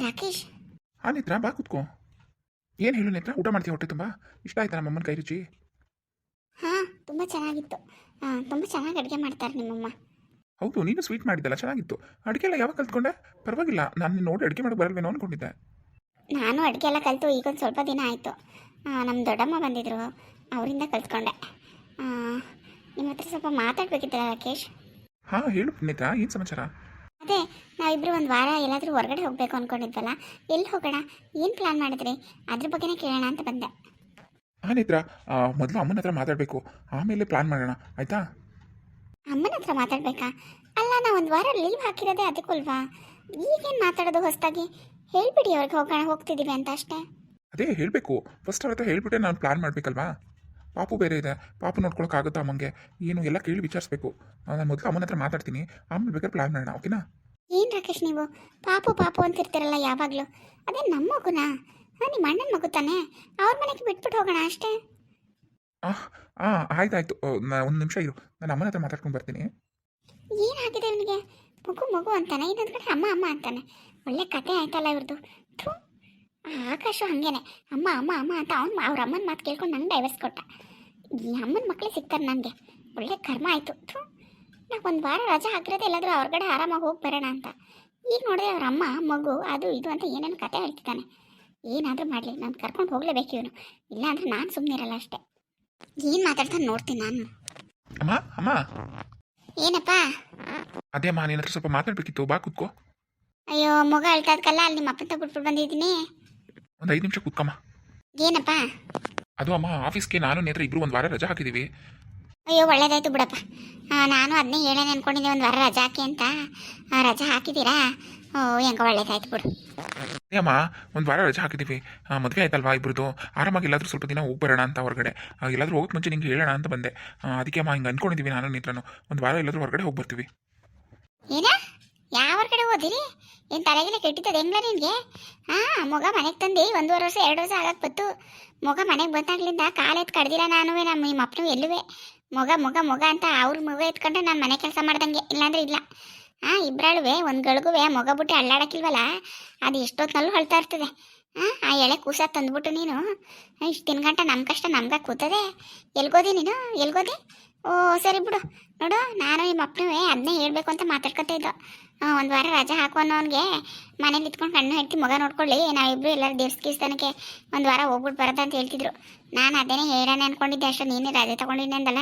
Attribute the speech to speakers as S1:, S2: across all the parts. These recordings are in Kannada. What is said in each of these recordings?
S1: ರಾಕೇಶ್.
S2: ಹಾಂ ನೇತ್ರ ಬಾ ಕೂತ್ಕೋ. ಏನು ಹೇಳು ನೇತ್ರ, ಊಟ ಮಾಡ್ತೀಯ? ಹೊಟ್ಟೆ ತುಂಬ ಇಷ್ಟ ಆಯ್ತಾ ನಮ್ಮಮ್ಮನ ಕೈ ರುಚಿ?
S1: ಹಾಂ, ತುಂಬ ಚೆನ್ನಾಗಿತ್ತು. ತುಂಬ ಚೆನ್ನಾಗಿ ಅಡುಗೆ ಮಾಡ್ತಾರೆ ನಿಮ್ಮಮ್ಮ.
S2: ಹೌದು, ನೀನು ಸ್ವೀಟ್ ಮಾಡಿದ್ದಲ್ಲ, ಚೆನ್ನಾಗಿತ್ತು. ಅಡುಗೆ ಎಲ್ಲ ಯಾವಾಗ ಕಲ್ತ್ಕೊಂಡೆ? ಪರವಾಗಿಲ್ಲ, ನಾನು ನೋಡಿ ಅಡುಗೆ ಮಾಡೋಕೆ ಬರಲ್ವೇನೋ ಅಂದ್ಕೊಂಡಿದ್ದೆ.
S1: ನಾನು ಅಡುಗೆ ಎಲ್ಲ ಕಲಿತು ಈಗೊಂದು ಸ್ವಲ್ಪ ದಿನ ಆಯಿತು. ನಮ್ಮ ದೊಡ್ಡಮ್ಮ ಬಂದಿದ್ದರು, ಅವರಿಂದ ಕಲ್ತ್ಕೊಂಡೆ. ನಿಮ್ಮ ಹತ್ರ ಸ್ವಲ್ಪ ಮಾತಾಡಬೇಕಿತ್ತಲ್ಲ ರಾಕೇಶ್?
S2: ಹಾಂ ಹೇಳು ನೇತ್ರ, ಏನು ಸಮಾಚಾರ?
S1: ಅದೇ, ನಾವಿಬ್ಬರು ಒಂದು ವಾರ ಎಲ್ಲಾದರೂ ಹೊರಗಡೆ ಹೋಗಬೇಕು ಅಂದ್ಕೊಂಡಿದ್ವಲ್ಲ, ಎಲ್ಲಿ ಹೋಗೋಣ, ಏನು ಪ್ಲ್ಯಾನ್ ಮಾಡಿದ್ರಿ, ಅದ್ರ ಬಗ್ಗೆನೇ ಕೇಳೋಣ ಅಂತ ಬಂದೆ.
S2: ಹಾಂ ನೇತ್ರ, ಮೊದಲು ಅಮ್ಮನ ಹತ್ರ ಮಾತಾಡಬೇಕು, ಆಮೇಲೆ ಪ್ಲಾನ್ ಮಾಡೋಣ, ಆಯಿತಾ?
S1: ಅಮ್ಮನ ಹತ್ರ ಮಾತಾಡಬೇಕಾ? ಅಲ್ಲ, ನಾವು ಒಂದು ವಾರ ಲೀವ್ ಹಾಕಿರೋದೇ ಅದಕ್ಕಲ್ವಾ? ಈಗೇನು ಮಾತಾಡೋದು ಹೊಸದಾಗಿ? ಹೇಳ್ಬಿಡಿ ಅವ್ರಿಗೆ ಹೋಗ್ತಿದ್ದೀವಿ ಅಂತ ಅಷ್ಟೇ.
S2: ಅದೇ ಹೇಳಬೇಕು, ಫಸ್ಟ್ ಅವ್ರ ಹತ್ರ ಹೇಳ್ಬಿಟ್ಟೆ ನಾನು ಪ್ಲಾನ್ ಮಾಡಬೇಕಲ್ವಾ. ಪಾಪು ಬೇರೆ ಇದೆ, ಪಾಪು ನೋಡ್ಕೊಳಕ್ಕಾಗುತ್ತಾ ಅಮ್ಮಂಗೆ? ಏನು ಎಲ್ಲ ಕೇಳಿ ವಿಚಾರಿಸ್ಬೇಕು. ನಾನು ಮೊದಲು ಅಮ್ಮನ ಹತ್ರ ಮಾತಾಡ್ತೀನಿ, ಆಮೇಲೆ ಬೇಕಾದ್ರೆ ಪ್ಲಾನ್ ಮಾಡೋಣ, ಓಕೆನಾ?
S1: ಏನು ರಾಕೇಶ್ ನೀವು ಪಾಪು ಪಾಪು ಅಂತಿರ್ತೀರಲ್ಲ ಯಾವಾಗಲೂ? ಅದೇ ನಮ್ಮ ಮಗುನಾ? ನಿಮ್ಮ ಅಣ್ಣನ ಮಗು ತಾನೆ, ಅವ್ರ ಮನೆಗೆ ಬಿಟ್ಬಿಟ್ಟು ಹೋಗೋಣ ಅಷ್ಟೇ.
S2: ಹಾಂ ಆಯ್ತಾಯ್ತು, ಒಂದು ನಿಮಿಷ ಇರು, ನಾನು ಅಮ್ಮನ ಹತ್ರ ಮಾತಾಡ್ಕೊಂಡು ಬರ್ತೀನಿ.
S1: ಏನಾಗಿದೆ ಇವನಿಗೆ? ಮಗು ಮಗು ಅಂತಾನೆ, ಇನ್ನೊಂದು ಕಡೆ ಅಮ್ಮ ಅಮ್ಮ ಅಂತಾನೆ. ಒಳ್ಳೆ ಕತೆ ಆಯ್ತಲ್ಲ ಇವ್ರದ್ದು. ಥೂ, ಆಕಾಶ ಹಾಗೇನೆ ಅಮ್ಮ ಅಮ್ಮ ಅಮ್ಮ ಅಂತ ಅವ್ರ ಅಮ್ಮನ ಮಾತು ಕೇಳ್ಕೊಂಡು ನಂಗೆ ಡೈವರ್ಸ್ ಕೊಟ್ಟ. ಈ ಅಮ್ಮನ ಮಕ್ಕಳೇ ಸಿಗ್ತಾರೆ ನನಗೆ, ಒಳ್ಳೆ ಕರ್ಮ ಆಯಿತು. ಥೂ, ನಾವು ಒಂದು ವಾರ ರಜಾ ಹಾಕಿರೋದು ಎಲ್ಲಾದರೂ ಹೊರಗಡೆ ಆರಾಮಾಗಿ ಹೋಗಿ ಬರೋಣ ಅಂತ. ಈಗ ನೋಡಿದ್ರೆ ಅವ್ರ ಅಮ್ಮ ಮಗು ಅದು ಇದು ಅಂತ ಏನೇನು ಕತೆ ಹೇಳ್ತಿದ್ದಾನೆ. ಏನಾದರೂ ಮಾಡಲಿ, ನಾನು ಕರ್ಕೊಂಡು ಹೋಗಲೇಬೇಕು ಇವನು, ಇಲ್ಲಾಂದ್ರೆ ನಾನು ಸುಮ್ಮನೆ ಇರಲ್ಲ ಅಷ್ಟೇ. ಏನು ಮಾತಾಡ್ತಾನೆ ನೋಡ್ತೀನಿ ನಾನು.
S2: ಅಮ್ಮ ಅಮ್ಮ.
S1: ಏನಪ್ಪ?
S2: ಅದೇ ಅಮ್ಮ, ನಿನ್ನ ಹತ್ರ ಸ್ವಲ್ಪ ಮಾತಾಡಬೇಕಿತ್ತು, ಬಾ ಕೂತ್ಕೋ.
S1: ಅಯ್ಯೋ, ಮಗ ಅಳ್ತಾ ಇದ್ಕಲ್ಲ, ಅಲ್ಲಿ ನಿಮ್ಮ ಅಪ್ಪಂತ ಬಿಟ್ಬಿಟ್ಟು ಬಂದಿದ್ದೀನಿ.
S2: ಒಂದು 5 ನಿಮಿಷ ಕೂತ್ಕಮ್ಮ.
S1: ಏನಪ್ಪ?
S2: ಅದು ಅಮ್ಮ, ಆಫೀಸ್ಗೆ ನಾನು ನೇತ್ರ ಇಬ್ಬರು ಒಂದು ವಾರ ರಜಾ ಹಾಕಿದ್ದೀವಿ.
S1: ಅಯ್ಯೋ, ಒಳ್ಳೇದಾಯ್ತು ಬಿಡಪ್ಪ. ನಾನು ಅದನ್ನೇ ಹೇಳೇನೆ ಅನ್ಕೊಂಡಿದ್ದೆ, ಒಂದು ವಾರ ರಜಾ ಹಾಕಿ ಅಂತ. ರಜಾ ಹಾಕಿದ್ದೀರಾ? ಓ, ಹೆಂಗ ಒಳ್ಳೇದಾಯ್ತು ಬಿಡು.
S2: ಅದೇ ಅಮ್ಮ, ಒಂದು ವಾರ ರಜಾ ಹಾಕಿದ್ದೀವಿ, ಮದುವೆ ಆಯ್ತಲ್ವಾ ಇಬ್ಬರದು, ಆರಾಮಾಗಿ ಎಲ್ಲಾದರೂ ಸ್ವಲ್ಪ ದಿನ ಹೋಗಿ ಬರೋಣ ಅಂತ ಹೊರಗಡೆ. ಎಲ್ಲಾದರೂ ಹೋಗೋಕ್ಕೆ ಮುಂಚೆ ನಿಂಗೆ ಹೇಳೋಣ ಅಂತ ಬಂದೆ. ಅದಕ್ಕೆ ಅಮ್ಮ ಹಿಂಗೆ ಅಂದ್ಕೊಂಡಿದ್ದೀವಿ ನಾನು ನೇತ್ರನು, ಒಂದು ವಾರ ಎಲ್ಲಾದರೂ ಹೊರಗಡೆ ಹೋಗಿ ಬರ್ತೀವಿ.
S1: ಏನ? ಯಾವ ಕಡೆ ಓದಿರಿ? ಏನು ತಲೆಗೆಲ್ಲ ಕೆಟ್ಟಿದ್ದದ ಹೆಂಗ್ಲ ನಿನಗೆ? ಮಗ ಮನೆಗೆ ತಂದು 1.5 ವರ್ಷ 2 ವರ್ಷ ಆಗಕ್ಕೆ ಬತ್ತು. ಮಗ ಮನೆಗೆ ಬಂದಾಗ್ಲಿಂದ ಕಾಲೆತ್ತು ಕಡ್ದಿಲ್ಲ ನಾನು, ನಿಮ್ಮ ಅಪ್ಪನೂ ಎಲ್ಲುವೆ ಮಗ ಮಗ ಮಗ ಅಂತ ಅವ್ರ ಮಗ ಎತ್ಕೊಂಡ್ರೆ ನಾನು ಮನೆ ಕೆಲಸ ಮಾಡ್ದಂಗೆ, ಇಲ್ಲಾಂದ್ರೆ ಇಲ್ಲ. ಇಬ್ಬರಳುವೆ ಒಂದು ಗಳಿಗುವೆ ಮಗ ಬಿಟ್ಟು ಅಳ್ಳಾಡಕ್ಕಿಲ್ವಲ್ಲ, ಅದು ಎಷ್ಟೊತ್ತಿನಲ್ಲೂ ಅಳ್ತಾ ಇರ್ತದೆ. ಆ ಎಳೆ ಕೂಸ ತಂದ್ಬಿಟ್ಟು ನೀನು ಇಷ್ಟು ತಿನ್ಗಂಟ ನಮ್ಮ ಕಷ್ಟ ನಮ್ಗೆ ಕೂತದೆ. ಎಲ್ಗೋದೆ ನೀನು, ಎಲ್ಗೋದೆ? ಓ ಸರಿ ಬಿಡು. ನೋಡು, ನಾನು ನಿಮ್ಮ ಅಪ್ಪನೂ ಅದನ್ನೇ ಹೇಳ್ಬೇಕು ಅಂತ ಮಾತಾಡ್ಕೊತಾ ಇದ್ದೋ. ಒಂದು ವಾರ ರಜಾ ಹಾಕು ಅನ್ನೋನಿಗೆ ಮನೇಲಿ ಇತ್ಕೊಂಡು ಕಣ್ಣು ಹೆಡ್ತಿ ಮಗ ನೋಡ್ಕೊಳ್ಳಿ, ನಾವಿಬ್ಬರು ಎಲ್ಲರೂ ದೇವಸ್ಥಾನಕ್ಕೆ ಒಂದು ವಾರ ಹೋಗ್ಬಿಟ್ಟು ಬರೋದ ಅಂತ ಹೇಳ್ತಿದ್ರು. ನಾನು ಅದೇನೇ ಹೇಳೋಣ ಅಂದ್ಕೊಂಡಿದ್ದೆ, ಅಷ್ಟು ನೀನೇ ರಜೆ ತೊಗೊಂಡಿದ್ದೆ ಅಂದಲ್ಲ.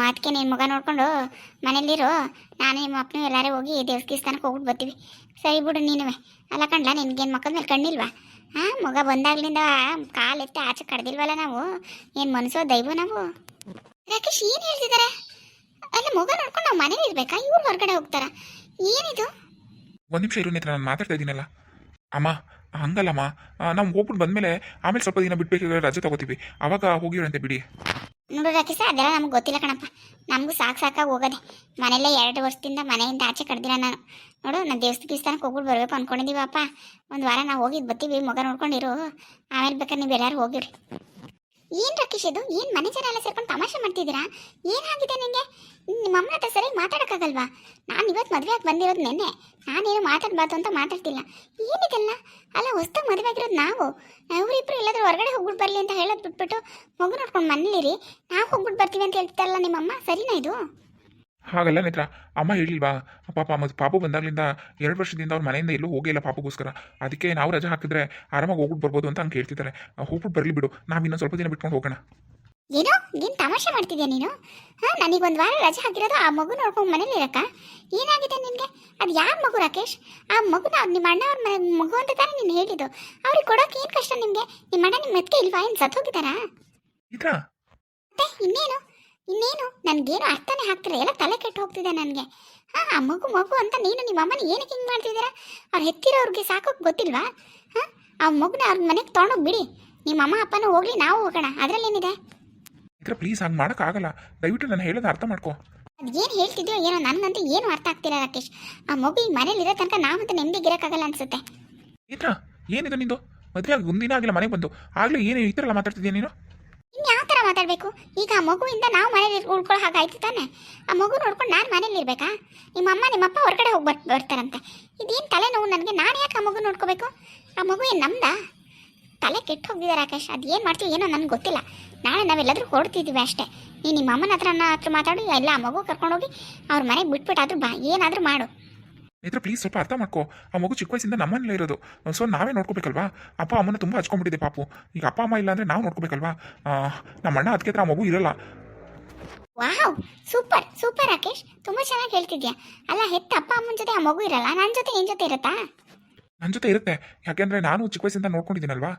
S1: ಅದಕ್ಕೆ ನೀನು ಮಗ ನೋಡಿಕೊಂಡು ಮನೇಲಿರು, ನಾನು ನಿಮ್ಮ ಅಪ್ಪನೂ ಎಲ್ಲರೂ ಹೋಗಿ ದೇವಸ್ಥಾನಕ್ಕೆ ಹೋಗ್ಬಿಟ್ಟು ಬರ್ತೀವಿ. ಸರಿ ಬಿಡು ನೀನುವೆ. ಅಲ್ಲ ಕಣ್ಲ, ನಿನ್ಗೇನು ಮಕ್ಕದ ಮೇಲೆ ಕಣ್ಣಿಲ್ವಾ? ಮಗ ಬಂದಾಗ್ಲಿಂದ ಕಾಲೆತ್ತಿ ಆಚೆ ಕಡ್ದಿಲ್ವಲ್ಲ ನಾವು? ಏನು ಮನಸ್ಸೋ ದೈವ ನಾವು? ರಾಕೇಶ್ ಏನು ಹೇಳ್ತಿದ್ದಾರೆ? ಅಲ್ಲ, ಮಗ ನೋಡ್ಕೊಂಡು ನಾವು ಮನೇಲಿ ಇರ್ಬೇಕಾ? ಇವ್ರು ಹೊರಗಡೆ ಹೋಗ್ತಾರ? ಏನಿದು?
S2: ಒಂದು ನಿಮಿಷ ಇರು ನೇತ್ರ, ನಾನು ಮಾತಾಡ್ತಾ ಇದ್ದೀನಲ್ಲ. ಅಮ್ಮ ಹಂಗಲ್ಲಮ್ಮ, ನಾವು ಹೋಗ್ಬಿಟ್ಟು ಬಂದಮೇಲೆ ಆಮೇಲೆ ಸ್ವಲ್ಪ ದಿನ ಬಿಟ್ಬೇಕಾದ್ರೆ ರಜೆ ತಗೋತೀವಿ, ಆವಾಗ ಹೋಗಿರಂತೆ ಬಿಡಿ.
S1: ನೋಡು ರಾಕೇಶ, ಅದೆಲ್ಲ ನಮ್ಗೆ ಗೊತ್ತಿಲ್ಲ ಕಣಪ್ಪ. ನಮಗೂ ಸಾಕಾಗಿ ಹೋಗೋದೆ. ಮನೆಯಲ್ಲೇ 2 ವರ್ಷದಿಂದ ಮನೆಯಿಂದ ಆಚೆ ಕಡ್ದಿಲ್ಲ ನಾನು. ನೋಡು, ನಾನು ದೇವಸ್ಥಾನಕ್ಕೆ ಹೋಗ್ಬಿಟ್ಟು ಬರಬೇಕು ಅಂದ್ಕೊಂಡಿದ್ದೀವಪ್ಪ. ಒಂದು ವಾರ ನಾವು ಹೋಗಿದ್ದು ಬರ್ತೀವಿ, ಮಗ ನೋಡ್ಕೊಂಡಿರು, ಆಮೇಲೆ ಬೇಕಾದ್ರೆ ನೀವು ಎಲ್ಲರೂ ಹೋಗಿರಿ. ಏನು ರಾಕೇಶ್ ಇದು? ಏನು ಮನೆ ಜನ ಎಲ್ಲ ಸೇರ್ಕೊಂಡು ತಮಾಷೆ ಮಾಡ್ತಿದ್ದೀರಾ? ಏನಾಗಿದೆ ನಿಮಗೆ? ನಿಮ್ಮ ಅಮ್ಮನ ಹತ್ರ ಸರಿಯಾಗಿ ಮಾತಾಡೋಕ್ಕಾಗಲ್ವಾ? ನಾನು ಇವತ್ತು ಮದುವೆ ಆಗಿ ಬಂದಿರೋದು ನೆನ್ನೆ, ನಾನೇನು ಮಾತಾಡಬಾರ್ದು ಅಂತ ಮಾತಾಡ್ತಿಲ್ಲ. ಏನಿದೆಲ್ಲ? ಅಲ್ಲ, ಹೊಸ್ದಾಗಿ ಮದುವೆ ಆಗಿರೋದು ನಾವು. ಇವರಿಬ್ಬರು ಎಲ್ಲಾದರೂ ಹೊರಗಡೆ ಹೋಗ್ಬಿಟ್ಟು ಬರಲಿ ಅಂತ ಹೇಳೋದು ಬಿಟ್ಬಿಟ್ಟು ಮಗು ನೋಡ್ಕೊಂಡು ಮನೇಲಿರಿ, ನಾವು ಹೋಗ್ಬಿಟ್ಟು ಬರ್ತೀವಿ ಅಂತ ಹೇಳ್ತಾರಲ್ಲ ನಿಮ್ಮಮ್ಮ. ಸರಿನಾ ಇದು?
S2: ಹಾಗಲ್ಲ ನೇತ್ರ, ಅಮ್ಮ ಹೇಳಿಲ್ವಾ ಪಾಪ, ಮತ್ತು ಪಾಪು ಬಂದಾಗ್ಲಿಂದ 2 ವರ್ಷದಿಂದ ಅವ್ರ ಮನೆಯಿಂದ ಎಲ್ಲೂ ಹೋಗಿಲ್ಲ ಪಾಪುಗೋಸ್ಕರ. ಅದಕ್ಕೆ ನಾವು ರಜೆ ಹಾಕಿದ್ರೆ ಆರಾಮಾಗಿ ಹೋಗ್ಬಿಟ್ಟು ಬರ್ಬೋದು ಅಂತ ಹಂಗೆ ಹೇಳ್ತಿದ್ದಾರೆ. ಹೋಗ್ಬಿಟ್ಟು ಬರಲಿ ಬಿಡು, ನಾವು ಇನ್ನೊಂದು ಸ್ವಲ್ಪ ದಿನ ಬಿಟ್ಕೊಂಡು ಹೋಗೋಣ.
S1: ಏನೋ ಏನು ತಮಾಷೆ ಮಾಡ್ತಿದ್ಯಾ ನೀನು? ನನಗೊಂದು ವಾರ ರಜೆ ಹಾಕಿರೋದು ಆ ಮಗು ನೋಡ್ಕೊಂಡು ಮನೇಲಿ ಇರಕ್ಕ? ಏನಾಗಿದೆ ನಿನಗೆ? ಅದು ಯಾರ ಮಗು ರಾಕೇಶ್? ಆ ಮಗುನ ನಿಮ್ಮ ಅಣ್ಣ ಅವ್ರ ಮಗು ಅಂತ ತಾನೇ ನೀನು ಹೇಳಿದ್ದು. ಅವ್ರಿಗೆ ಕೊಡೋಕೆ ಏನು ಕಷ್ಟ ನಿಮಗೆ? ನಿಮ್ಮ ಅಣ್ಣ ನಿಮ್ಮ ಮೆತ್ಕೆ ಇಲ್ವಾ? ಏನು ಸತ್ತೋಗಿದ್ದಾರಾ? ಮತ್ತೆ ಇನ್ನೇನು ನನಗೇನು ಅರ್ಥನೇ ಆಗ್ತಿಲ್ಲ, ಎಲ್ಲ ತಲೆ ಕೆಟ್ಟು ಹೋಗ್ತಿದೆ ನನಗೆ. ಆ ಮಗು ಮಗು ಅಂತ ನೀನು ನಿಮ್ಮ ಅಮ್ಮನ ಏನಕ್ಕೆ ಹಿಂಗೆ ಮಾಡ್ತಿದ್ದೀರಾ? ಅವ್ರು ಹೆತ್ತಿರೋರಿಗೆ ಸಾಕೋಕೆ ಗೊತ್ತಿಲ್ವಾ? ಆ ಮಗುನ ಅವ್ರ ಮನೆಗೆ ತೊಗೊಂಡೋಗಿ ಬಿಡಿ, ನಿಮ್ಮ ಅಮ್ಮ ಅಪ್ಪನೂ ಹೋಗ್ಲಿ, ನಾವು ಹೋಗೋಣ, ಅದರಲ್ಲೇನಿದೆ?
S2: ಪ್ಲೀಸ್ ಹಂಗೆ ಮಾಡೋಕ್ಕಾಗಲ್ಲ, ದಯವಿಟ್ಟು ನಾನು ಹೇಳೋದು ಅರ್ಥ ಮಾಡ್ಕೋ.
S1: ಅದು ಏನು ಹೇಳ್ತಿದ್ಯೋ ಏನೋ, ನನಗಂತೂ ಏನು ಅರ್ಥ ಆಗ್ತಿಲ್ಲ ರಾಕೇಶ್. ಆ ಮಗು ಈ ಮನೇಲಿ ಇರೋ ತನಕ ನಾವಂತೂ ನೆಮ್ಮದಿಗಿರೋಕ್ಕಾಗಲ್ಲ ಅನ್ಸುತ್ತೆ.
S2: ಏನಿದು ನಿಂದು? ಮದುವೆ ಆಗಿ ಒಂದಿನ ಆಗಿಲ್ಲ ಮನೆಗೆ ಬಂದು, ಆಗಲೇ ಏನು ಈ ಥರ ಎಲ್ಲ ಮಾತಾಡ್ತಿದ್ಯಾ ನೀನು?
S1: ಇನ್ಯಾವ ಥರ ಮಾತಾಡಬೇಕು? ಈಗ ಆ ಮಗುವಿಂದ ನಾವು ಮನೇಲಿ ಉಳ್ಕೊಳ್ಳೋ ಹಾಗಾಯ್ತು ತಾನೆ. ಆ ಮಗು ನೋಡ್ಕೊಂಡು ನಾನು ಮನೇಲಿ ಇರಬೇಕಾ? ನಿಮ್ಮಮ್ಮ ನಿಮ್ಮಪ್ಪ ಹೊರಗಡೆ ಹೋಗಿ ಬರ್ತಾರಂತೆ. ಇದೇನು ತಲೆನೋವು ನನಗೆ. ನಾನು ಯಾಕೆ ಆ ಮಗು ನೋಡ್ಕೋಬೇಕು? ಆ ಮಗು ಏನು ನಮ್ದಾ? ತಲೆ ಕೆಟ್ಟು ಹೋಗಿದ್ದೆ ರಾಕೇಶ್. ಅದೇನು ಮಾಡ್ತೀವಿ ಏನೋ ನನಗೆ ಗೊತ್ತಿಲ್ಲ. ನಾಳೆ ನಾವೆಲ್ಲರೂ ಹೊರಡ್ತಿದ್ದೀವಿ ಅಷ್ಟೇ. ನೀನು ನಿಮ್ಮ ಅಮ್ಮನ ಹತ್ರ ಮಾತಾಡಿ ಎಲ್ಲ ಆ ಮಗು ಕರ್ಕೊಂಡೋಗಿ ಅವ್ರ ಮನೆಗೆ ಬಿಟ್ಬಿಟ್ಟಾದ್ರೂ ಬಾ, ಏನಾದರೂ ಮಾಡು.
S2: ನೇತ್ರ ಪ್ಲೀಸ್ ಸ್ವಲ್ಪ ಅರ್ಥ ಮಾಡ್ಕೋ. ಆ ಮಗು ಚಿಕ್ಕ ವಯಸ್ಸಿಂದ ನಮ್ಮನೇಲೇ ಇರೋದು. ಸೊ ನಾವೇ ನೋಡ್ಕೋಬೇಕಲ್ವಾ? ಅಪ್ಪ ಅಮ್ಮನ ತುಂಬ ಹಚ್ಕೊಂಡ್ಬಿಟ್ಟಿದೆ ಪಾಪು. ಈಗ ಅಪ್ಪ ಅಮ್ಮ ಇಲ್ಲ ಅಂದರೆ ನಾವು ನೋಡ್ಕೋಬೇಕಲ್ವಾ? ನಮ್ಮ ಅಣ್ಣ ಅದಕ್ಕೆ ಹತ್ರ ಆ ಮಗು ಇರಲ್ಲ.
S1: ವಾವ್, ಸೂಪರ್ ಸೂಪರ್ ರಾಕೇಶ್, ತುಂಬ ಚೆನ್ನಾಗಿ ಹೇಳ್ತಿದ್ಯಾ. ಅಲ್ಲ, ಹೆತ್ತ ಅಪ್ಪ ಅಮ್ಮನ ಜೊತೆ ಆ ಮಗು ಇರಲ್ಲ, ನನ್ನ ಜೊತೆ ನಿನ್ನ ಜೊತೆ ಇರುತ್ತಾ?
S2: ನನ್ನ ಜೊತೆ ಇರುತ್ತೆ, ಯಾಕೆಂದರೆ ನಾನು ಚಿಕ್ಕ ವಯಸ್ಸಿಂದ ನೋಡ್ಕೊಂಡಿದ್ದೀನಲ್ವಾ.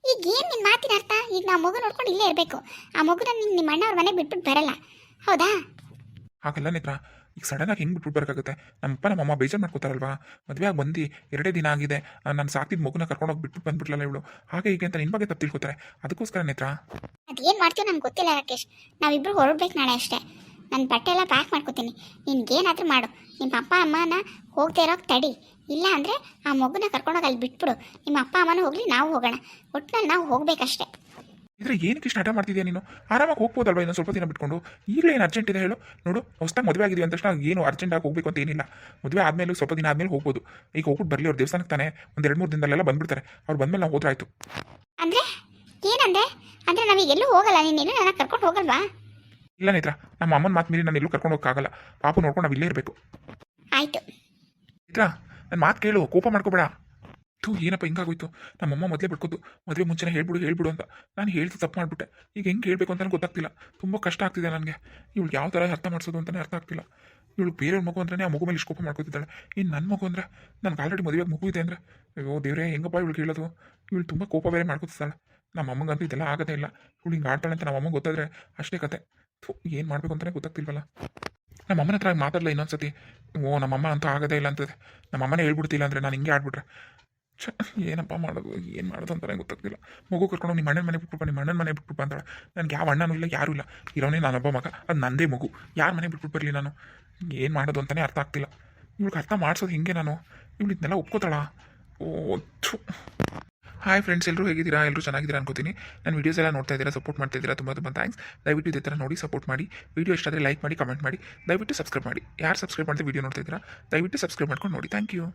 S1: ಈಗ ಏನು ನಿನ್ನ ಮಾತಿನ ಅರ್ಥ? ಈಗ ನಾವು ಮಗು ನೋಡ್ಕೊಂಡು ಇಲ್ಲೇ ಇರಬೇಕು, ಆ ಮಗುನ ನಿಮ್ಮ ಅಣ್ಣ ಅವ್ರ ಮನೆಗೆ ಬಿಟ್ಬಿಟ್ಟು ಬರಲ್ಲ, ಹೌದಾ?
S2: ಹಾಗಲ್ಲ ನೇತ್ರ, ಈಗ ಸಡನ್ನಾಗಿ ಹೆಂಗೆ ಬಿಟ್ಬಿಟ್ಟು ಬರೋಕ್ಕಾಗುತ್ತೆ? ನಮ್ಮಪ್ಪ ನಮ್ಮಮ್ಮ ಬೇಜಾರು ಮಾಡ್ಕೋತಾರಲ್ವಾ? ಮದುವೆ ಆಗಿ ಬಂದು 2 ದಿನ ಆಗಿದೆ, ನಾನು ಸಾಕಿದ ಮಗುನ ಕರ್ಕೊಂಡೋಗಿ ಬಿಟ್ಬಿಟ್ಟು ಬಂದ್ಬಿಟ್ಲಲ್ಲ ಇವಳು, ಹಾಗೆ ಹೀಗೆ ಅಂತ ನಿನ್ನ ಬಗ್ಗೆ ತಪ್ಪು ತಿಳ್ಕೊತಾರೆ. ಅದಕ್ಕೋಸ್ಕರ ನೇತ್ರ.
S1: ಅದೇನು ಮಾಡ್ತೀವಿ ನನಗೆ ಗೊತ್ತಿಲ್ಲ ರಾಕೇಶ್. ನಾವಿಬ್ಬರು ಹೊರಡ್ಬೇಕು ನಾಳೆ ಅಷ್ಟೇ. ನನ್ನ ಬಟ್ಟೆ ಎಲ್ಲ ಪ್ಯಾಕ್ ಮಾಡ್ಕೋತೀನಿ. ನಿನ್ಗೇನಾದರೂ ಮಾಡು, ನಿಮ್ಮ ಅಪ್ಪ ಅಮ್ಮನ ಹೋಗದೆ ಇರೋಕೆ ತಡಿ. ಇಲ್ಲ ಅಂದರೆ ಆ ಮಗುನ ಕರ್ಕೊಂಡೋಗಿ ಅಲ್ಲಿ ಬಿಟ್ಬಿಡು. ನಿಮ್ಮ ಅಪ್ಪ ಅಮ್ಮನೂ ಹೋಗಲಿ, ನಾವು ಹೋಗೋಣ. ಒಟ್ಟಿನಲ್ಲಿ ನಾವು ಹೋಗಬೇಕಷ್ಟೇ.
S2: ಇದ್ರೆ ಏನಕ್ಕೆ ಇಷ್ಟು ಹಠ ಮಾಡ್ತಿದ್ಯಾ ನೀನು? ಆರಾಮಾಗಿ ಹೋಗ್ಬೋದಲ್ವಾ ಇನ್ನೊಂದು ಸ್ವಲ್ಪ ದಿನ ಬಿಟ್ಕೊಂಡು? ಈಗಲೇ ಏನು ಅರ್ಜೆಂಟ್ ಇದೆ ಹೇಳು? ನೋಡು, ಹೊಸ್ದಾಗಿ ಮದುವೆ ಆಗಿದ್ದೀವಿ ಅಂದ ತಕ್ಷಣ ಏನು ಅರ್ಜೆಂಟಾಗಿ ಹೋಗಬೇಕು ಅಂತ ಏನಿಲ್ಲ. ಮದುವೆ ಆದಮೇಲೆ ಸ್ವಲ್ಪ ದಿನ ಆದಮೇಲೆ ಹೋಗ್ಬೋದು. ಈಗ ಹೋಗ್ಬಿಟ್ಟು ಬರಲಿ, ಅವ್ರ ದೇವಸ್ಥಾನಕ್ಕೆ ತಾನೆ ಒಂದು 2-3 ದಿನದಲ್ಲೆಲ್ಲ ಬಂದ್ಬಿಡ್ತಾರೆ. ಅವ್ರು ಬಂದಮೇಲೆ ನಾವು ಹೋದ್ರೆ ಆಯಿತು.
S1: ಅಂದರೆ ಏನಂದೆ? ಅಂದರೆ ನಾವೀಗ ಎಲ್ಲೂ ಹೋಗಲ್ಲ, ನೀನೇನು ನನ್ನ ಕರ್ಕೊಂಡು ಹೋಗಲ್ವಾ?
S2: ಇಲ್ಲ ನೇತ್ರ, ನಮ್ಮ ಅಮ್ಮನ ಮಾತು ಮೀರಿ ನಾನು ಎಲ್ಲೂ ಕರ್ಕೊಂಡು ಹೋಗೋಕ್ಕಾಗಲ್ಲ. ಪಾಪು ನೋಡ್ಕೊಂಡು ನಾವು ಇಲ್ಲೇ ಇರಬೇಕು.
S1: ಆಯಿತು
S2: ನೇತ್ರ, ನನ್ನ ಮಾತು ಕೇಳು, ಕೋಪ ಮಾಡ್ಕೋಬೇಡ. ಏನಪ್ಪ ಹಿಂಗಾಗೋಯ್ತು? ನಮ್ಮಮ್ಮ ಮೊದಲೇ ಬಿಟ್ಕೋದು, ಮದುವೆ ಮುಂಚೆನೇ ಹೇಳ್ಬಿಡು ಅಂತ. ನಾನು ಹೇಳ್ತು ತಪ್ಪು ಮಾಡಿಬಿಟ್ಟೆ. ಈಗ ಹೆಂಗೆ ಹೇಳಬೇಕು ಅಂತ ಗೊತ್ತಾಗ್ತಿಲ್ಲ. ತುಂಬ ಕಷ್ಟ ಆಗ್ತಿದೆ ನನಗೆ. ಇವಳು ಯಾವ ಥರ ಅರ್ಥ ಮಾಡಿಸೋದು ಅಂತಲೇ ಅರ್ಥ ಆಗ್ತಿಲ್ಲ. ಇವಳು ಬೇರೆಯವ್ರ ಮಗು ಅಂದ್ರೆ ಆ ಮಗು ಮೇಲೆ ಇಷ್ಟು ಕೋಪ ಮಾಡ್ಕೋತಿದ್ದಾಳೆ. ಇನ್ನು ನನ್ನ ಮಗು ಅಂದರೆ, ನನಗೆ ಆಲ್ರೆಡಿ ಮದುವೆಗೆ ಮಗು ಇದೆ ಅಂದರೆ, ಅಯ್ಯೋ ದೇವರೇ, ಹೆಂಗಪ್ಪ ಇವಳು ಹೇಳೋದು? ಇವಳು ತುಂಬ ಕೋಪ ಬೇರೆ ಮಾಡ್ಕೋತಿದ್ದಾಳೆ. ನಮ್ಮ ಅಮ್ಮಂಗಂತೂ ಇದೆಲ್ಲ ಆಗೋದೇ ಇಲ್ಲ. ಇವಳು ಹಿಂಗೆ ಆಡ್ತಾಳೆ ಅಂತ ನಮ್ಮ ಅಮ್ಮಂಗೆ ಗೊತ್ತಾದರೆ ಅಷ್ಟೇ ಕತೆ. ಏನು ಮಾಡಬೇಕು ಅಂತಲೇ ಗೊತ್ತಾಗ್ತಿಲ್ವಲ್ಲ. ನಮ್ಮ ಅಮ್ಮನ ಹತ್ರ ಮಾತಾಡಲ್ಲ ಇನ್ನೊಂದ್ಸತಿ. ನಮ್ಮಮ್ಮ ಅಂತೂ ಆಗೋದೇ ಇಲ್ಲ ಅಂತದೆ. ನಮ್ಮ ಅಮ್ಮನೇ ಹೇಳ್ಬಿಡ್ತಿಲ್ಲ ಅಂದರೆ ನಾನು ಹಿಂಗೆ ಆಡ್ಬಿಟ್ರೆ ಏನಪ್ಪ ಮಾಡೋದು, ಏನು ಮಾಡೋದು ಅಂತಲೇ ಗೊತ್ತಾಗ್ತಿಲ್ಲ. ಮಗು ಕರ್ಕೊಂಡು ನಿಮ್ಮ ಅಣ್ಣನ ಮನೆ ಬಿಟ್ಬಿಟ್ಟು ನಿಮ್ಮ ಅಣ್ಣನ ಮನೆ ಬಿಟ್ಬಿಟ್ಟು ಅಂತಾಳೆ. ನನಗೆ ಯಾವ ಅಣ್ಣನೂ ಇಲ್ಲ, ಯಾರೂ ಇಲ್ಲ. ಇರೋನೇ ನಾನೊಬ್ಬ ಮಗ, ಅದು ನನ್ನದೇ ಮಗು. ಯಾರ ಮನೆ ಬಿಟ್ಬಿಟ್ಟು ಬರಲಿ ನಾನು? ಏನು ಮಾಡೋದು ಅಂತಲೇ ಅರ್ಥ ಆಗ್ತಿಲ್ಲ. ಇವ್ಳಿಗೆ ಅರ್ಥ ಮಾಡಿಸೋದು ಹಿಂಗೆ ನಾನು? ಇವಳು ಇದನ್ನೆಲ್ಲ ಒಪ್ಕೋತಾಳ? ಹಾಯ್ ಫ್ರೆಂಡ್ಸ್, ಎಲ್ಲರೂ ಹೇಗಿದ್ದೀರಾ? ಎಲ್ಲರೂ ಚೆನ್ನಾಗಿದ್ದೀರಾ ಅನ್ಕೋತೀನಿ. ನಾನು ವೀಡಿಯೋಸ್ ಎಲ್ಲ ನೋಡ್ತಾ ಇದ್ದೀರಾ, ಸಪೋರ್ಟ್ ಮಾಡ್ತಾ ಇದ್ದೀರಾ, ತುಂಬ ತುಂಬ ಥ್ಯಾಂಕ್ಸ್. ದಯವಿಟ್ಟು ಇದೇ ಥರ ನೋಡಿ ಸಪೋರ್ಟ್ ಮಾಡಿ. ವೀಡಿಯೋ ಇಷ್ಟ ಆದರೆ ಲೈಕ್ ಮಾಡಿ, ಕಮೆಂಟ್ ಮಾಡಿ, ದಯವಿಟ್ಟು ಸಬ್ಸ್ಕ್ರೈಬ್ ಮಾಡಿ. ಯಾರು ಸಬ್ಸ್ಕ್ರೈಬ್ ಮಾಡಿದ್ರೆ ವೀಡಿಯೋ ನೋಡ್ತಾ ಇದ್ದೀರಾ, ದಯವಿಟ್ಟು ಸಬ್ಸ್ಕ್ರೈಬ್ ಮಾಡ್ಕೊಂಡು ನೋಡಿ. Thank you.